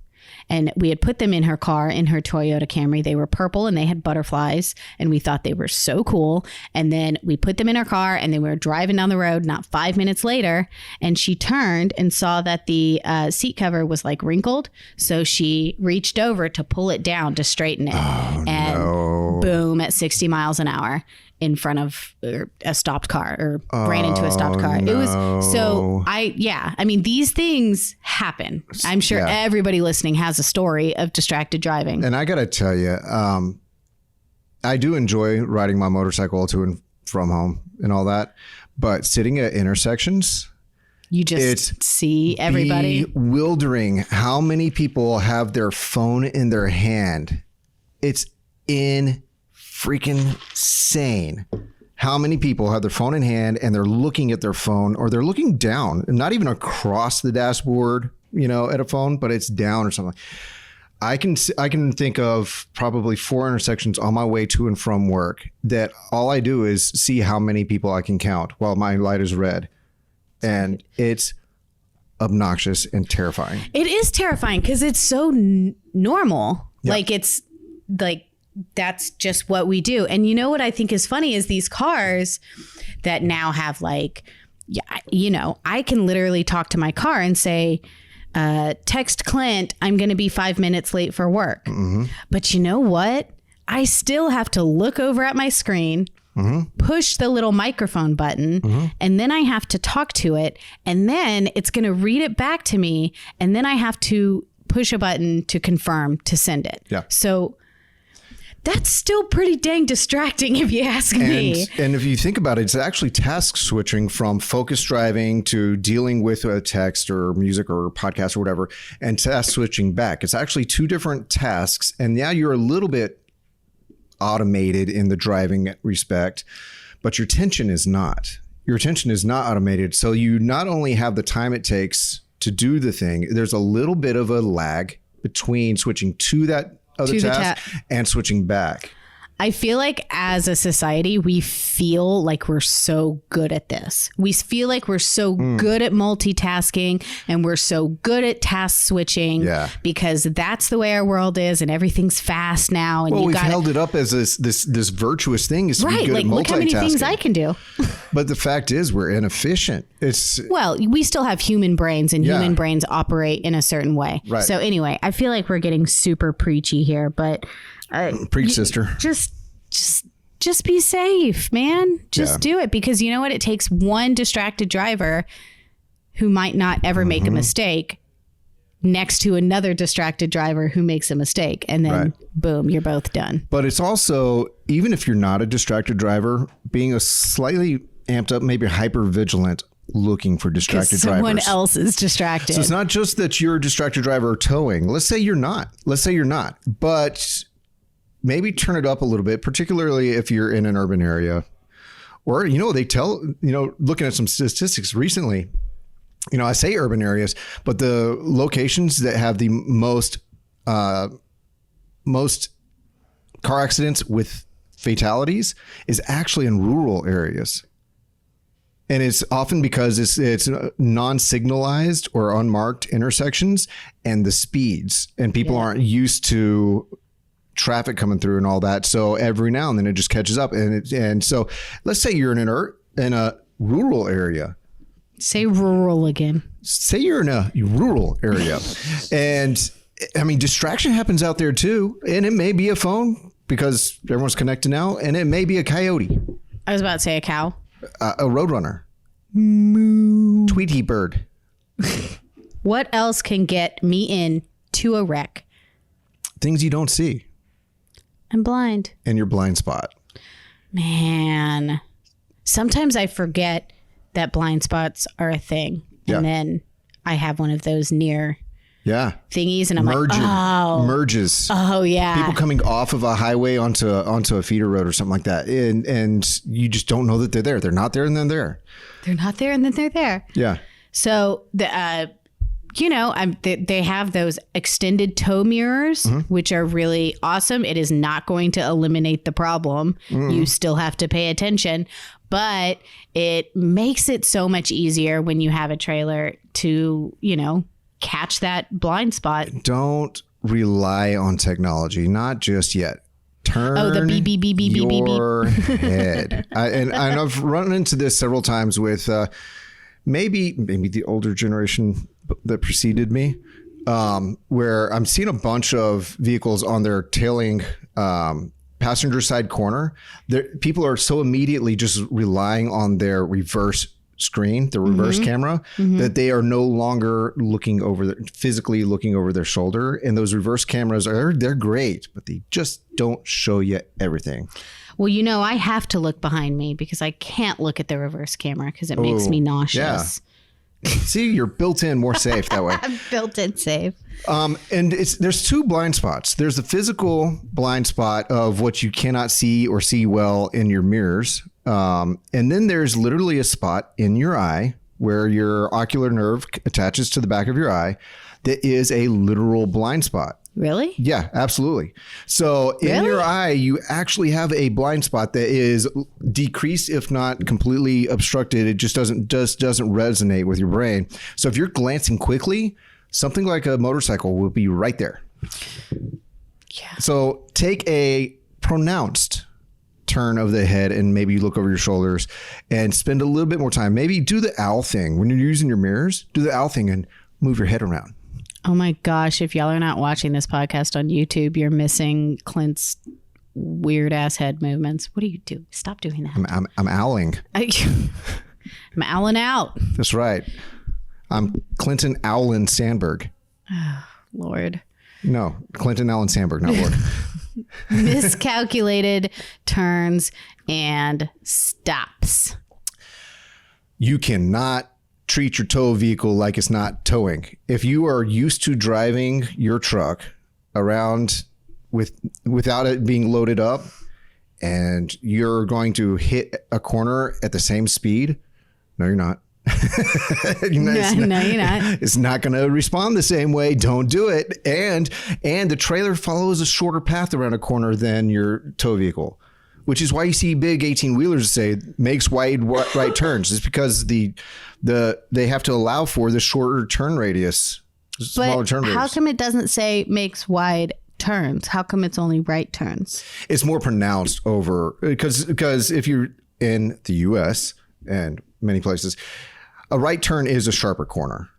And we had put them in her car, in her Toyota Camry. They were purple and they had butterflies, and we thought they were so cool. And then we put them in her car, and then we were driving down the road not 5 minutes later, and she turned and saw that the seat cover was like wrinkled. So she reached over to pull it down to straighten it. Boom, at 60 miles an hour in front of a stopped car, or ran into a stopped car. It was so I mean, these things happen. I'm sure everybody listening has a story of distracted driving. And I got to tell you, I do enjoy riding my motorcycle to and from home and all that, but sitting at intersections, you just see everybody. Bewildering how many people have their phone in their hand. It's freaking insane how many people have their phone in hand and they're looking at their phone, or they're looking down, not even across the dashboard, at a phone, but it's down or something. I can think of probably 4 intersections on my way to and from work that all I do is see how many people I can count while my light is red. And it's obnoxious and terrifying. It is terrifying because it's so normal. Yeah. Like, it's like, that's just what we do. And you know what I think is funny is these cars that now have like, I can literally talk to my car and say, text Clint, I'm going to be 5 minutes late for work. But you know what? I still have to look over at my screen, push the little microphone button, and then I have to talk to it. And then it's going to read it back to me. And then I have to push a button to confirm to send it. Yeah. So that's still pretty dang distracting if you ask me. And if you think about it, it's actually task switching from focus driving to dealing with a text or music or podcast or whatever, and task switching back. It's actually 2 different tasks. And now you're a little bit automated in the driving respect, but your attention is not. Your attention is not automated. So you not only have the time it takes to do the thing, there's a little bit of a lag between switching to that other task and switching back. I feel like as a society, we feel like we're so good at this. We feel like we're so good at multitasking and we're so good at task switching because that's the way our world is and everything's fast now. And we've held it up as this virtuous thing is to be good at multitasking. Look how many things I can do. But the fact is we're inefficient. Well, we still have human brains and human brains operate in a certain way. Right. So anyway, I feel like we're getting super preachy here, but preach, sister. Just be safe, man. Just do it, because you know what? It takes one distracted driver who might not ever make a mistake next to another distracted driver who makes a mistake. And then boom, you're both done. But it's also, even if you're not a distracted driver, being a slightly amped up, maybe hyper vigilant, looking for distracted drivers. Someone else is distracted. So it's not just that you're a distracted driver or towing. Let's say you're not. But maybe turn it up a little bit, particularly if you're in an urban area. Or, they tell, looking at some statistics recently, I say urban areas, but the locations that have the most car accidents with fatalities is actually in rural areas. And it's often because it's non-signalized or unmarked intersections and the speeds, and people aren't used to traffic coming through and all that. So every now and then it just catches up. And so let's say you're in a rural area. Say rural again. Say you're in a rural area. And I mean, distraction happens out there too. And it may be a phone because everyone's connected now. And it may be a coyote. I was about to say a cow. A roadrunner. Moo. Tweety bird. What else can get me in to a wreck? Things you don't see. I'm blind. And your blind spot. Man. Sometimes I forget that blind spots are a thing. And then I have one of those near thingies and I'm merges. Oh yeah. People coming off of a highway onto a feeder road or something like that. And you just don't know that they're there. They're not there and then they're there. They're not there and then they're there. Yeah. So they have those extended tow mirrors, which are really awesome. It is not going to eliminate the problem. You still have to pay attention, but it makes it so much easier when you have a trailer to, catch that blind spot. Don't rely on technology, not just yet. Turn the beep, beep, beep, beep, beep, your head. And I've run into this several times with maybe the older generation that preceded me, where I'm seeing a bunch of vehicles on their tailing passenger side corner. People are so immediately just relying on their reverse screen, the reverse camera, that they are no longer physically looking over their shoulder. And those reverse cameras they're great, but they just don't show you everything. Well, I have to look behind me because I can't look at the reverse camera because it makes me nauseous. Yeah. See, you're built in more safe that way. I'm built in safe. And there's two blind spots. There's the physical blind spot of what you cannot see or see well in your mirrors. And then there's literally a spot in your eye where your ocular nerve attaches to the back of your eye that is a literal blind spot. Really? Yeah, absolutely. So in your eye, you actually have a blind spot that is decreased, if not completely obstructed. It just doesn't resonate with your brain. So if you're glancing quickly, something like a motorcycle will be right there. Yeah. So take a pronounced turn of the head and maybe look over your shoulders and spend a little bit more time. Maybe do the owl thing. When you're using your mirrors, do the owl thing and move your head around. Oh my gosh, if y'all are not watching this podcast on YouTube, you're missing Clint's weird ass head movements. What do you do? Stop doing that. I'm owling. I'm owling out. That's right. I'm Clinton Owlin Sandberg. Oh, Lord. No, Clinton Allen Sandberg, not Lord. Miscalculated turns and stops. You cannot treat your tow vehicle like it's not towing. If you are used to driving your truck around without it being loaded up and you're going to hit a corner at the same speed, no, you're not. No, you're not. It's not going to respond the same way. Don't do it. And the trailer follows a shorter path around a corner than your tow vehicle, which is why you see big 18-wheelers say makes wide right turns. It's because they have to allow for the shorter turn radius, smaller turn radius. How come it doesn't say makes wide turns? How come it's only right turns? It's more pronounced over because if you're in the U.S. and many places, a right turn is a sharper corner.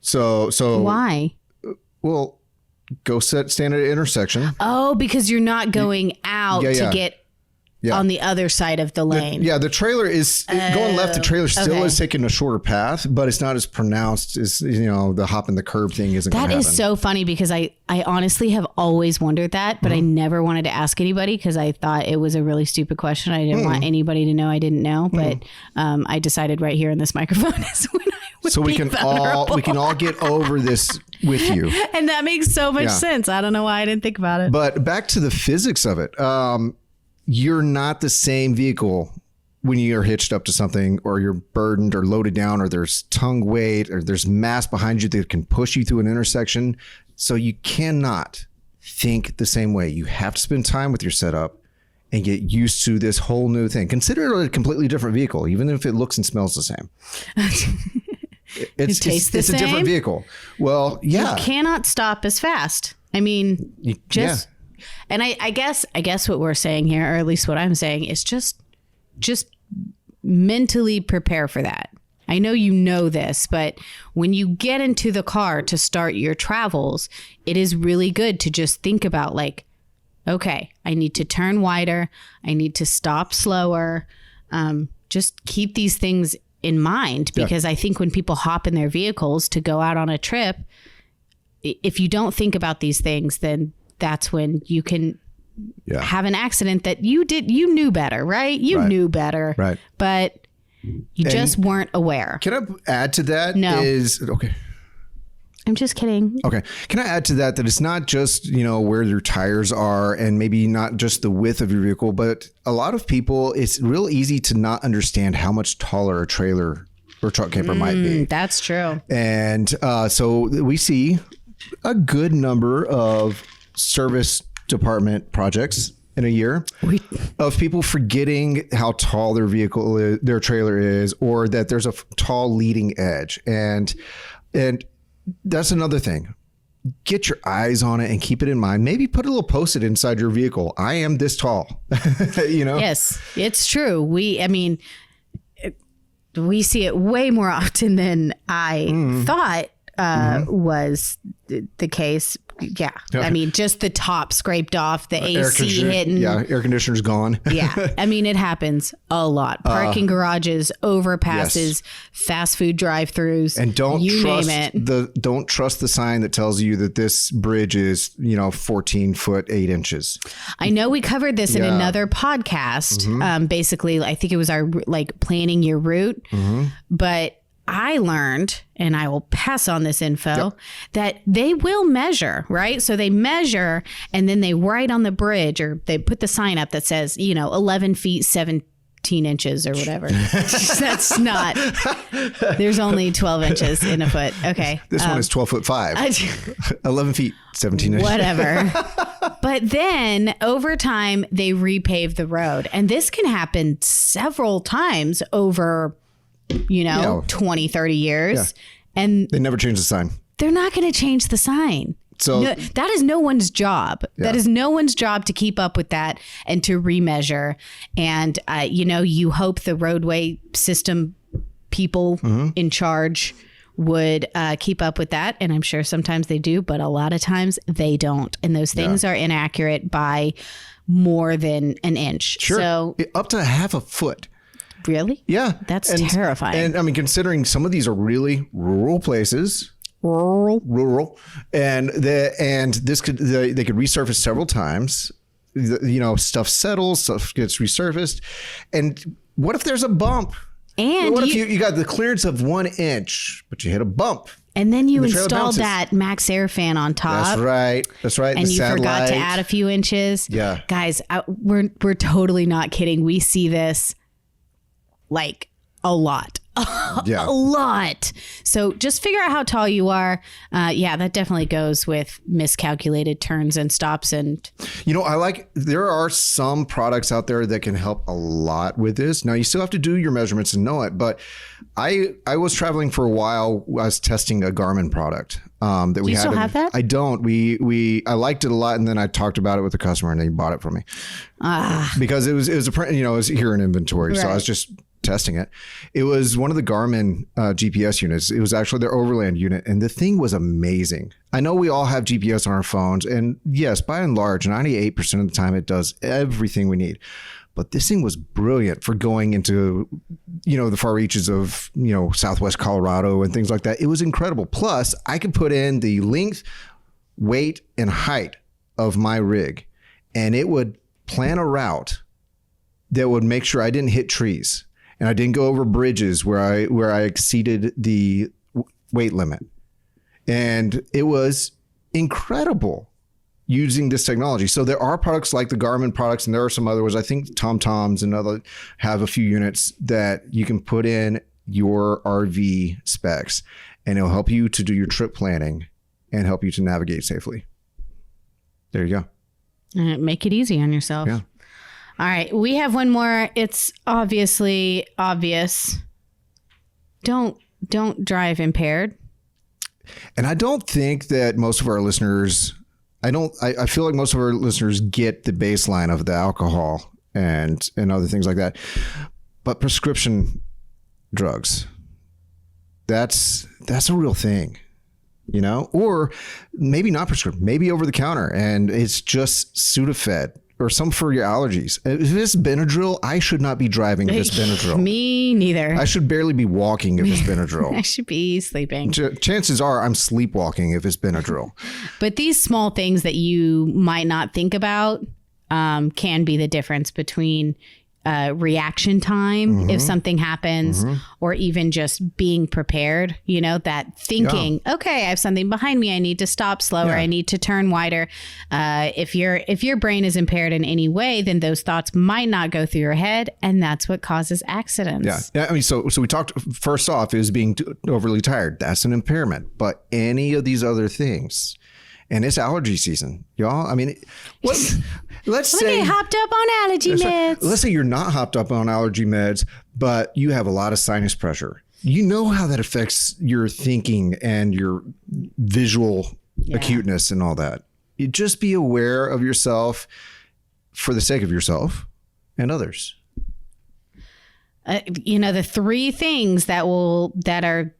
So why? Well, stand at an intersection. Oh, because you're not going out to get on the other side of the lane. The trailer is going left. The trailer still is taking a shorter path, but it's not as pronounced as, the hop and the curb thing isn't going to happen. That is so funny because I honestly have always wondered that, but I never wanted to ask anybody because I thought it was a really stupid question. I didn't want anybody to know I didn't know, but I decided right here in this microphone is when I would so we can all get over this with you. And that makes so much sense. I don't know why I didn't think about it. But back to the physics of it. You're not the same vehicle when you're hitched up to something or you're burdened or loaded down or there's tongue weight or there's mass behind you that can push you through an intersection. So you cannot think the same way. You have to spend time with your setup and get used to this whole new thing. Consider it a completely different vehicle, even if it looks and smells the same. It's a different vehicle. Well, yeah. You cannot stop as fast. I mean, and I guess what we're saying here, or at least what I'm saying, is just mentally prepare for that. I know you know this, but when you get into the car to start your travels, it is really good to just think about like, okay, I need to turn wider. I need to stop slower. Just keep these things in mind, because I think when people hop in their vehicles to go out on a trip, if you don't think about these things, then that's when you can have an accident that you knew better, right? You knew better, right? But you just weren't aware. Can I add to that? No. Okay. I'm just kidding. Okay. Can I add to that it's not just, where your tires are and maybe not just the width of your vehicle, but a lot of people, it's real easy to not understand how much taller a trailer or truck camper might be. That's true. And so we see a good number of service department projects in a year of people forgetting how tall their vehicle is, their trailer is, or that there's a tall leading edge. And that's another thing. Get your eyes on it and keep it in mind. Maybe put a little post-it inside your vehicle. I am this tall. Yes, it's true. We see it way more often than I thought was the case. Yeah. I mean, just the top scraped off, the AC hitting. Yeah. Air conditioner's gone. Yeah. I mean, it happens a lot. Parking garages, overpasses, fast food drive-throughs. And don't trust the sign that tells you that this bridge is, 14 foot, 8 inches. I know we covered this in another podcast. Basically, I think it was our planning your route, but I learned, and I will pass on this info, that they will measure, right? So they measure and then they write on the bridge, or they put the sign up that says, 11 feet, 17 inches or whatever. That's not, there's only 12 inches in a foot. Okay. This one is 12 foot 5, 11 feet, 17 inches. Whatever. But then over time, they repave the road. And this can happen several times over 20, 30 years. And they never change the sign. They're not going to change the sign. So that is no one's job. That is no one's job to keep up with that and to remeasure. And, you hope the roadway system people in charge would keep up with that. And I'm sure sometimes they do, but a lot of times they don't. And those things are inaccurate by more than an inch. Sure. So up to half a foot. Really? Yeah. That's terrifying. And I mean, considering some of these are really rural places. Rural. And this could, they could resurface several times. Stuff settles, stuff gets resurfaced. And what if there's a bump? And what if you got the clearance of 1 inch, but you hit a bump? And then you installed that max air fan on top. That's right. And you forgot to add a few inches. Yeah. Guys, we're totally not kidding. We see this like a lot. a lot. So just figure out how tall you are. That definitely goes with miscalculated turns and stops. And there are some products out there that can help a lot with this. Now you still have to do your measurements and know it, but I was traveling for a while. I was testing a Garmin product that we had. Do you still have that? I don't. I liked it a lot, and then I talked about it with the customer, and they bought it for me because it was it was here in inventory, right. So I was just testing it. It was one of the Garmin GPS units. It was actually their overland unit, and the thing was amazing. I know we all have GPS on our phones, and yes, by and large, 98% of the time it does everything we need. But this thing was brilliant for going into, the far reaches of, Southwest Colorado and things like that. It was incredible. Plus, I could put in the length, weight, and height of my rig, and it would plan a route that would make sure I didn't hit trees and I didn't go over bridges where I exceeded the weight limit. And it was incredible using this technology. So there are products like the Garmin products, and there are some other ones. I think TomToms and other have a few units that you can put in your RV specs, and it'll help you to do your trip planning and help you to navigate safely. There you go. Make it easy on yourself. Yeah. All right. We have one more. It's obviously obvious. Don't drive impaired. And I don't think that most of our listeners, I feel like most of our listeners get the baseline of the alcohol and other things like that. But prescription drugs, that's a real thing, or maybe not prescription, maybe over the counter, and it's just Sudafed or some for your allergies. If it's Benadryl, I should not be driving if it's Benadryl. Me neither. I should barely be walking if it's Benadryl. I should be sleeping. Chances are I'm sleepwalking if it's Benadryl. But these small things that you might not think about can be the difference between reaction time if something happens, or even just being prepared, that thinking, okay, I have something behind me. I need to stop slower. I need to turn wider. If your brain is impaired in any way, then those thoughts might not go through your head. And that's what causes accidents. Yeah. I mean, so we talked first off is being overly tired. That's an impairment, but any of these other things, and it's allergy season, y'all. I mean, let's say get hopped up on allergy meds. Let's say you're not hopped up on allergy meds, but you have a lot of sinus pressure. You know how that affects your thinking and your visual acuteness and all that. You just be aware of yourself for the sake of yourself and others. The three things that are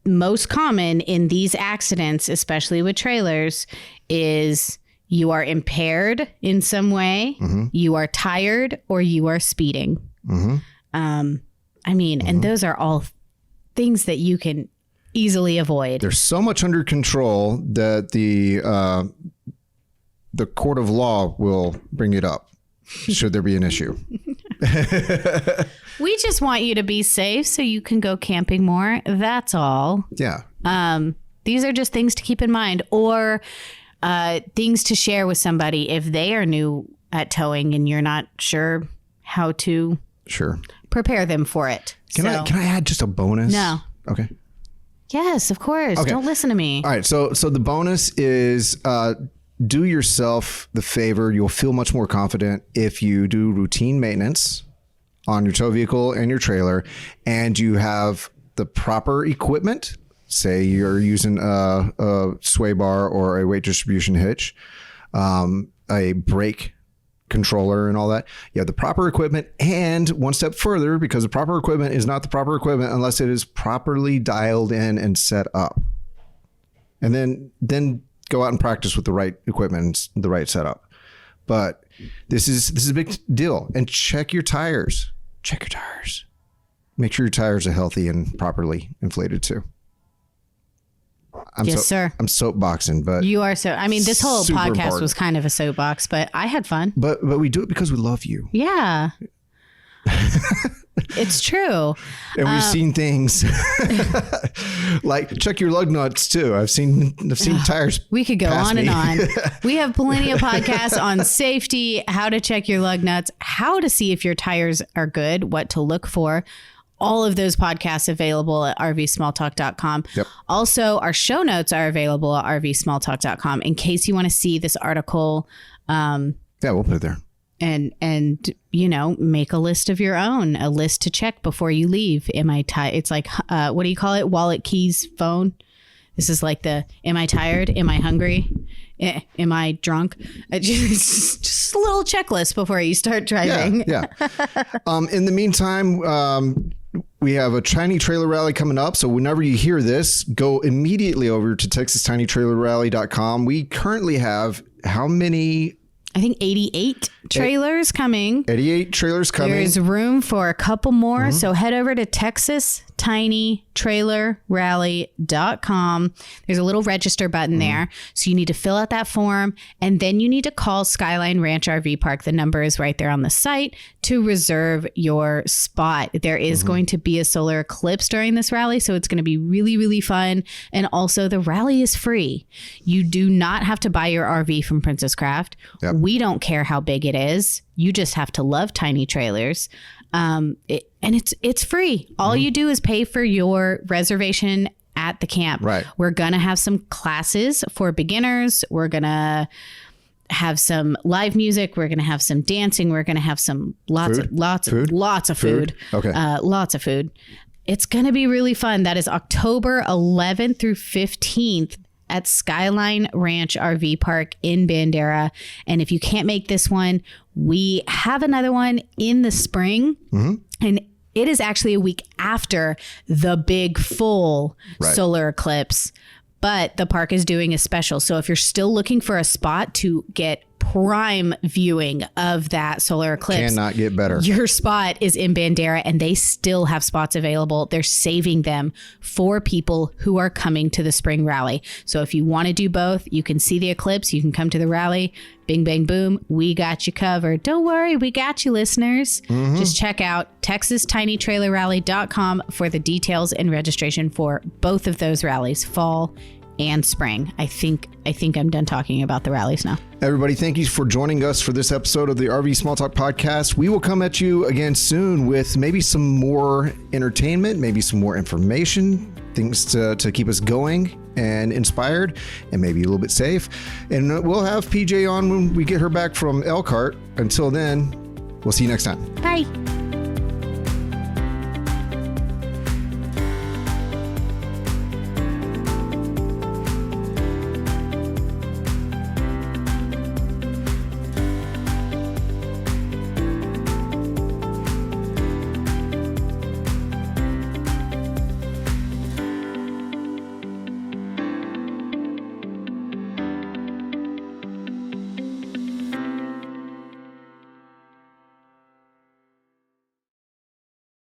most common in these accidents, especially with trailers, is you are impaired in some way, you are tired, or you are speeding. And those are all things that you can easily avoid. There's so much under control that the court of law will bring it up should there be an issue. We just want you to be safe so you can go camping more. That's all. Yeah. These are just things to keep in mind, or things to share with somebody if they are new at towing and you're not sure how to prepare them for it. Can I add just a bonus? No. Okay. Yes, of course. Okay. Don't listen to me. All right. So the bonus is do yourself the favor. You'll feel much more confident if you do routine maintenance on your tow vehicle and your trailer, and you have the proper equipment. Say you're using a sway bar or a weight distribution hitch, a brake controller and all that. You have the proper equipment, and one step further, because the proper equipment is not the proper equipment unless it is properly dialed in and set up. And then go out and practice with the right equipment and the right setup. But this is a big deal. And check your tires. Check your tires. Make sure your tires are healthy and properly inflated too. Sir. I'm soapboxing, but you are this whole podcast was kind of a soapbox, but I had fun. But we do it because we love you. Yeah. It's true. And we've seen things like check your lug nuts too. I've seen tires. We could go on and on. We have plenty of podcasts on safety, how to check your lug nuts, how to see if your tires are good, what to look for. all of those podcasts available at rvsmalltalk.com. Yep. Also, our show notes are available at rvsmalltalk.com in case you want to see this article. Yeah, we'll put it there. And make a list of your own, a list to check before you leave. It's like, what do you call it? Wallet, keys, phone. This is like am I tired? Am I hungry? Am I drunk? Just a little checklist before you start driving. Yeah. In the meantime, we have a Tiny Trailer Rally coming up. So whenever you hear this, go immediately over to TexasTinyTrailerRally.com. We currently have how many? I think 88 trailers coming. 88 trailers coming. There's room for a couple more. So head over to TexasTinyTrailerRally.com. There's a little register button there. So you need to fill out that form, and then you need to call Skyline Ranch RV Park. The number is right there on the site to reserve your spot. There is going to be a solar eclipse during this rally, so it's going to be really, really fun. And also, the rally is free. You do not have to buy your RV from Princess Craft. Yep. We don't care how big it is. You just have to love tiny trailers. And it's free. All you do is pay for your reservation at the camp. Right. We're going to have some classes for beginners. We're going to have some live music. We're going to have some dancing. We're going to have some lots of food. Okay. Lots of food. It's going to be really fun. That is October 11th through 15th at Skyline Ranch RV Park in Bandera. And if you can't make this one, we have another one in the spring. And it is actually a week after the big full solar eclipse. But the park is doing a special. So if you're still looking for a spot to get prime viewing of that solar eclipse, cannot get better. Your spot is in Bandera, and they still have spots available. They're saving them for people who are coming to the spring rally. So if you want to do both, you can see the eclipse, you can come to the rally. Bing, bang, boom. We got you covered. Don't worry. We got you, listeners. Just check out TexasTinyTrailerRally.com for the details and registration for both of those rallies, fall and spring. I think I'm done talking about the rallies now. Everybody, thank you for joining us for this episode of the RV Small Talk podcast. We will come at you again soon with maybe some more entertainment, maybe some more information, things to keep us going and inspired, and maybe a little bit safe. And we'll have PJ on when we get her back from Elkhart. Until then, we'll see you next time. Bye.